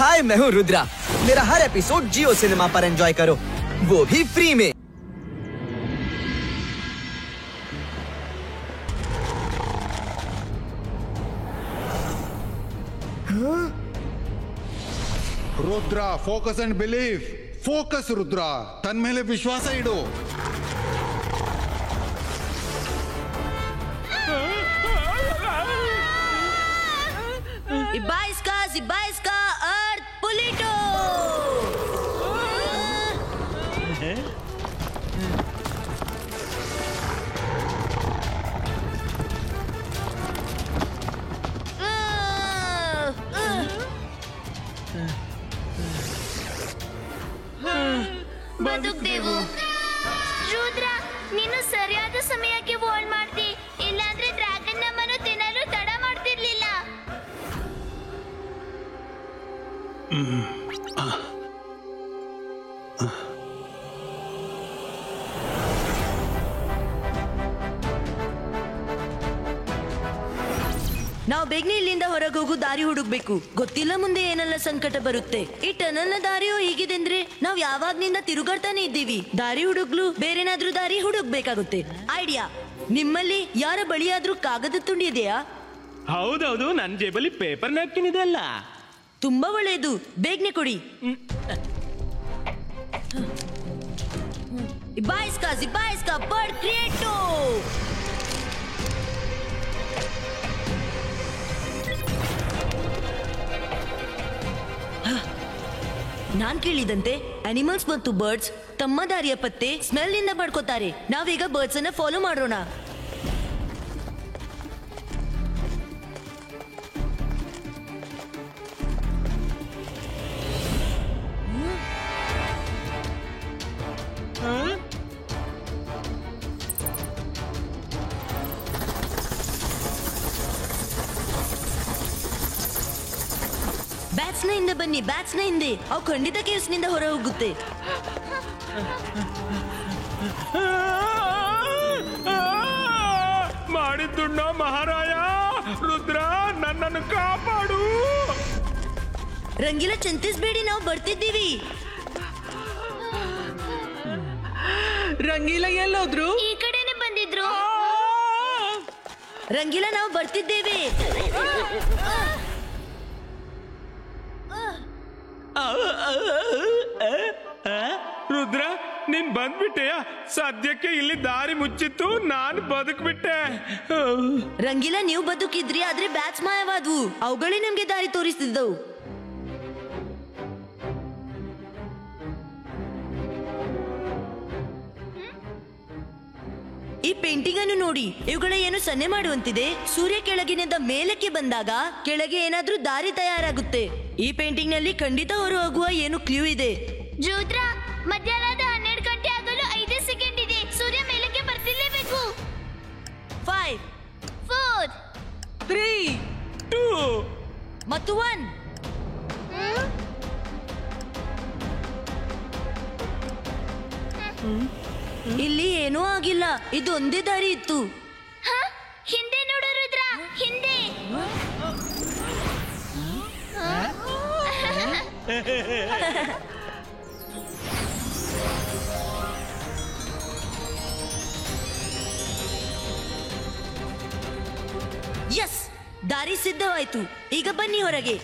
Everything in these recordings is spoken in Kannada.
हाय, मैं हूँ रुद्रा। मेरा हर एपिसोड जियो सिनेमा पर एंजॉय करो, वो भी फ्री में। Rudra, focus and believe. Focus Rudra, ತನ್ ಮೇಲೆ ವಿಶ್ವಾಸ ಇಡು. Ibaiska, Earth, Pulito! ಬದುಕ್ದೇವು. ರುದ್ರ, ನೀನು ಸರಿಯಾದ ಸಮಯಕ್ಕೆ ವಾರ್ನ್ ಮಾಡ್ತಿ, ಇಲ್ಲಾಂದ್ರೆ ಡ್ರ್ಯಾಗನ್ ನಮ್ಮನ್ನು ತಿನ್ನಲು ತಡ ಮಾಡ್ತಿರ್ಲಿಲ್ಲ. ನಾವು ಬೇಗನೆ ಇಲ್ಲಿಂದ ಹೊರಗೆ ಹೋಗು ದಾರಿ ಹುಡುಕ್ಬೇಕು. ಗೊತ್ತಿಲ್ಲ ಮುಂದೆ ಏನೆಲ್ಲ ಸಂಕಟ ಬರುತ್ತೆ. ಈ ಟನಲ್ ನ ದಾರಿಯೋ ಹೀಗಿದೆ ಅಂದ್ರೆ ನಾವು ಯಾವಾಗ್ನಿಂದ ತಿರುಗಾಡ್ತಾನೆ ಇದ್ದೀವಿ. ದಾರಿ ಹುಡುಗ್ಲು ಬೇರೆನಾದ್ರೂ ದಾರಿ ಹುಡುಕ್ಬೇಕಾಗುತ್ತೆ. ಐಡಿಯಾ, ನಿಮ್ಮಲ್ಲಿ ಯಾರ ಬಳಿಯಾದ್ರೂ ಕಾಗದ ತುಂಡಿ ಇದೆಯಾ? ಹೌದೌದು, ನನ್ನ ಜೇಬಲ್ಲಿ ಪೇಪರ್ ನ್ಯಾಪ್ಕಿನ್ ಇದೆ ಅಲ್ಲ. ತುಂಬಾ ಒಳ್ಳೆಯದು, ಬೇಗನೆ ಕೊಡಿ. Ibaiska, bird creato! ನಾನ್ ಕೇಳಿದಂತೆ ಅನಿಮಲ್ಸ್ ಮತ್ತು ಬರ್ಡ್ಸ್ ತಮ್ಮ ದಾರಿಯ ಪತ್ತೆ ಸ್ಮೆಲ್ ನಿಂದ ಪಡ್ಕೋತಾರೆ. ನಾವೀಗ ಬರ್ಡ್ಸ್ ಅನ್ನ ಫಾಲೋ ಮಾಡೋಣ. ಬ್ಯಾಟ್ಸ್ ನ ಹಿಂದೆ ಬನ್ನಿ, ಬ್ಯಾಟ್ಸ್ ನ ಹಿಂದೆ. ಅವು ಖಂಡಿತ ಕೇವ್ಸ್ ನಿಂದ ಹೊರ ಹೋಗುತ್ತೆ. ಮಾಡಿದ್ದುಣ್ಣ ಮಹಾರಾಯ. ರುದ್ರ, ನನ್ನನ್ನು ಕಾಪಾಡು. ರಂಗಿಲ, ಚಿಂತಿಸ್ಬೇಡಿ, ನಾವು ಬರ್ತಿದ್ದೀವಿ. ರಂಗೀಲ ಎಲ್ಲೋದ್ರು? ಈ ಕಡೆನೆ ಬಂದಿದ್ರು. ರಂಗಿಲ, ನಾವು ಬರ್ತಿದ್ದೇವೆ. ರುದ್ರ, ನೀನ್ ಬಂದ್ಬಿಟ್ಟೆಯಾ? ಸದ್ಯಕ್ಕೆ ಇಲ್ಲಿ ದಾರಿ ಮುಚ್ಚಿತ್ತು, ನಾನು ಬದುಕ್ಬಿಟ್ಟೆ. ರಂಗಿಲ, ನೀವು ಬದುಕಿದ್ರಿ, ಆದ್ರೆ ಬ್ಯಾಟ್ಸ್ ಮಾಯವಾದ್ವು. ಅವುಗಳೇ ನಮ್ಗೆ ದಾರಿ ತೋರಿಸ್ತಿದ್ದವು. ಈ ಪೇಂಟಿಂಗ್ ಅನ್ನು ನೋಡಿ, ಇವುಗಳ ಏನು ಸನ್ನೆ ಮಾಡುವಂತಿದೆ. ಸೂರ್ಯ ಕೆಳಗಿನಿಂದ ಮೇಲಕ್ಕೆ ಬಂದಾಗ ಕೆಳಗೆ ಏನಾದ್ರೂ ದಾರಿ ತಯಾರಾಗುತ್ತೆ. ಈ ಪೇಂಟಿಂಗ್ ನಲ್ಲಿ ಖಂಡಿತ ಹೊರ ಹೋಗುವ ಏನು ಕ್ಲೂ ಇದೆ. ರುದ್ರ, ಮಧ್ಯಾಹ್ನದ 12 ಗಂಟೆ ಆಗಲು 5 ಸೆಕೆಂಡ್ ಇದೆ. ಸೂರ್ಯ ಮೇಲಕ್ಕೆ ಬರ್ತಿರ್ಲೇಬೇಕು. 5, 4, 3, 2 ಮತ್ತು 1. ಇಲ್ಲಿ ಏನೂ ಆಗಿಲ್ಲ, ಇದು ಒಂದೇ ದಾರಿ ಇತ್ತು. ಹಿಂದೆ ನೋಡು ರುದ್ರ, ಹಿಂದೆ. ಯಸ್, ದಾರಿ ಸಿದ್ಧವಾಯ್ತು. ಈಗ ಬನ್ನಿ ಹೊರಗೆ.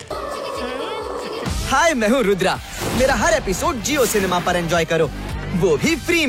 हाय, मैं हूँ रुद्रा। मेरा हर एपिसोड जियो सिनेमा पर एंजॉय करो, वो भी फ्री में।